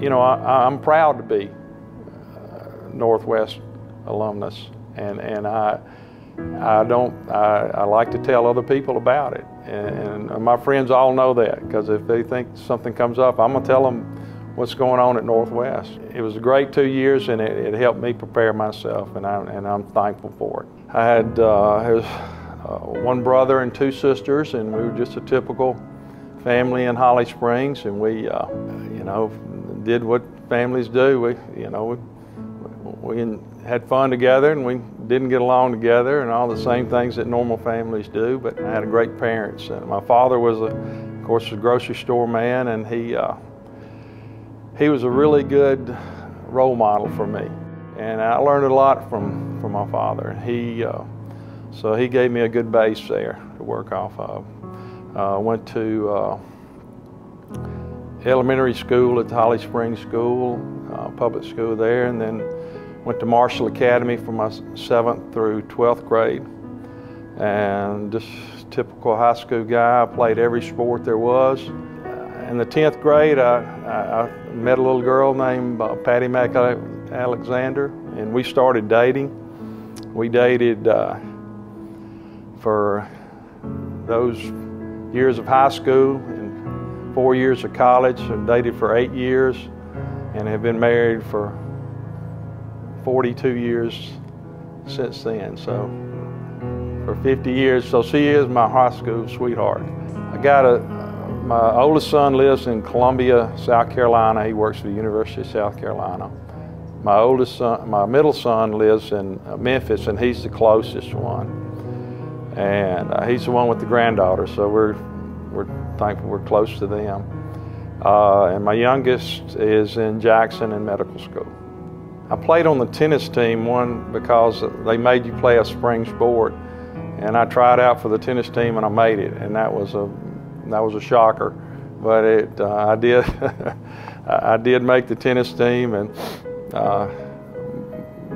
You know, I'm proud to be Northwest alumnus, and I like to tell other people about it, and my friends all know that, because if they think something comes up, I'm gonna tell them what's going on at Northwest. It was a great 2 years, and it helped me prepare myself, and I'm thankful for it. I had one brother and 2 sisters, and we were just a typical family in Holly Springs, and we you know, did what families do. We had fun together, and we didn't get along together, and all the same things that normal families do, but I had great parents. And my father was, of course, a grocery store man, and he was a really good role model for me. And I learned a lot from my father. So he gave me a good base there to work off of. Went to elementary school at the Holly Springs School, public school there, and then went to Marshall Academy for my 7th through 12th grade. And just typical high school guy, I played every sport there was. In the 10th grade, I met a little girl named Patty Alexander, and we started dating. We dated for those years of high school and 4 years of college, and dated for 8 years, and have been married for 42 years since then. So for 50 years, so she is my high school sweetheart. My oldest son lives in Columbia, South Carolina. He works for the University of South Carolina. My middle son lives in Memphis, and he's the closest one. And he's the one with the granddaughter, so we're thankful we're close to them. And my youngest is in Jackson in medical school. I played on the tennis team, one because they made you play a spring sport, and I tried out for the tennis team and I made it, and that was a shocker, but I did I did make the tennis team, and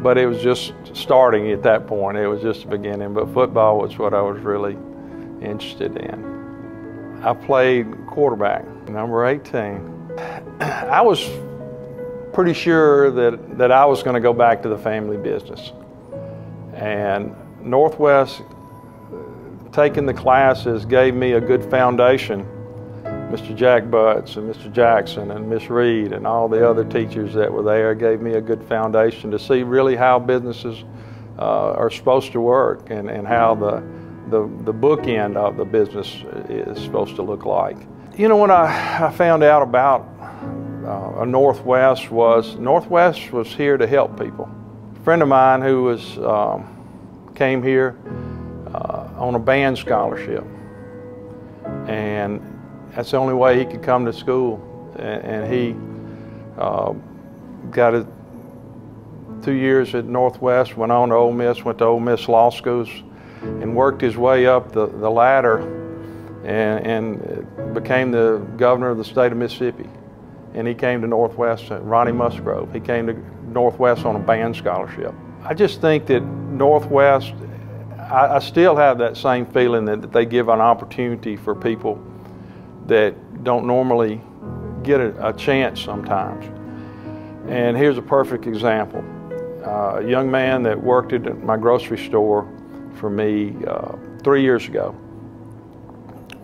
but it was just starting at that point. It was just the beginning, but football was what I was really interested in. I played quarterback, number 18. I was pretty sure that I was going to go back to the family business, and Northwest, taking the classes, gave me a good foundation. Mr. Jack Butts and Mr. Jackson and Miss Reed and all the other teachers that were there gave me a good foundation to see really how businesses are supposed to work, and how the bookend of the business is supposed to look like. You know, when I found out about Northwest was here to help people. A friend of mine who came here on a band scholarship, and that's the only way he could come to school, and he got 2 years at Northwest, went on to Ole Miss, went to Ole Miss Law Schools, and worked his way up the ladder, and became the governor of the state of Mississippi. And he came to Northwest, Ronnie Musgrove, he came to Northwest on a band scholarship. I just think that Northwest, I still have that same feeling that they give an opportunity for people that don't normally get a chance sometimes. And here's a perfect example. A young man that worked at my grocery store for me 3 years ago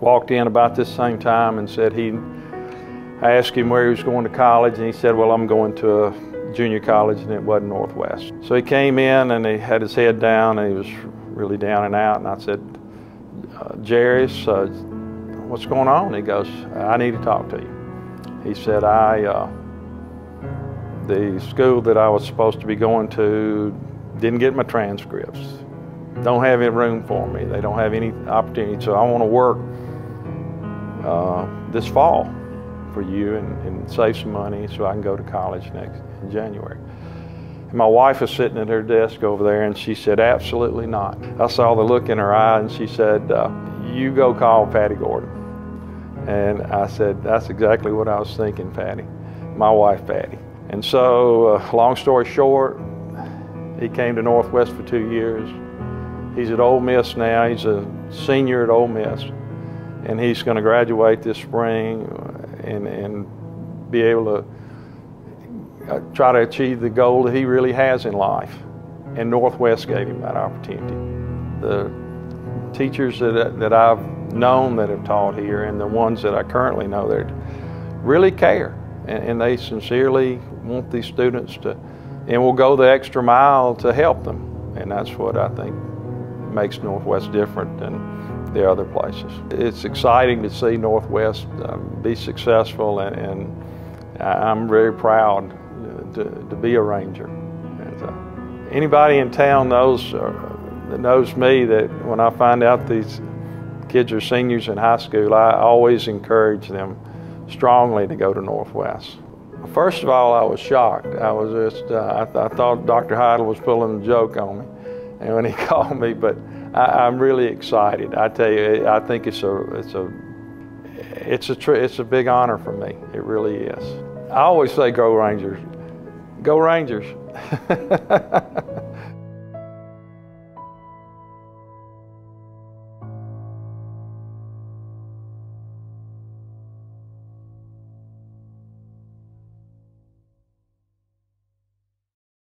walked in about this same time and said I asked him where he was going to college, and he said, well, I'm going to a junior college, and it wasn't Northwest. So he came in and he had his head down, and he was really down and out, and I said, Jarius, what's going on? He goes, I need to talk to you. He said, the school that I was supposed to be going to didn't get my transcripts, don't have any room for me, they don't have any opportunity, so I want to work this fall for you and save some money so I can go to college in January. And my wife was sitting at her desk over there, and she said, absolutely not. I saw the look in her eye, and she said, you go call Patty Gordon. And I said, that's exactly what I was thinking, Patty, my wife Patty. And so, long story short, he came to Northwest for 2 years. He's at Ole Miss now. He's a senior at Ole Miss, and he's going to graduate this spring and be able to try to achieve the goal that he really has in life. And Northwest gave him that opportunity. The teachers that I've known that have taught here and the ones that I currently know that really care, and they sincerely want these students to, and will go the extra mile to help them. And that's what I think makes Northwest different than the other places. It's exciting to see Northwest be successful, and I'm very proud to be a Ranger. And, anybody in town that knows me, that when I find out these kids are seniors in high school, I always encourage them strongly to go to Northwest. First of all, I was shocked. I was just, I thought Dr. Heidel was pulling a joke on me, and when he called me, but I'm really excited. I tell you, I think it's a big honor for me. It really is. I always say, go Rangers. Go Rangers.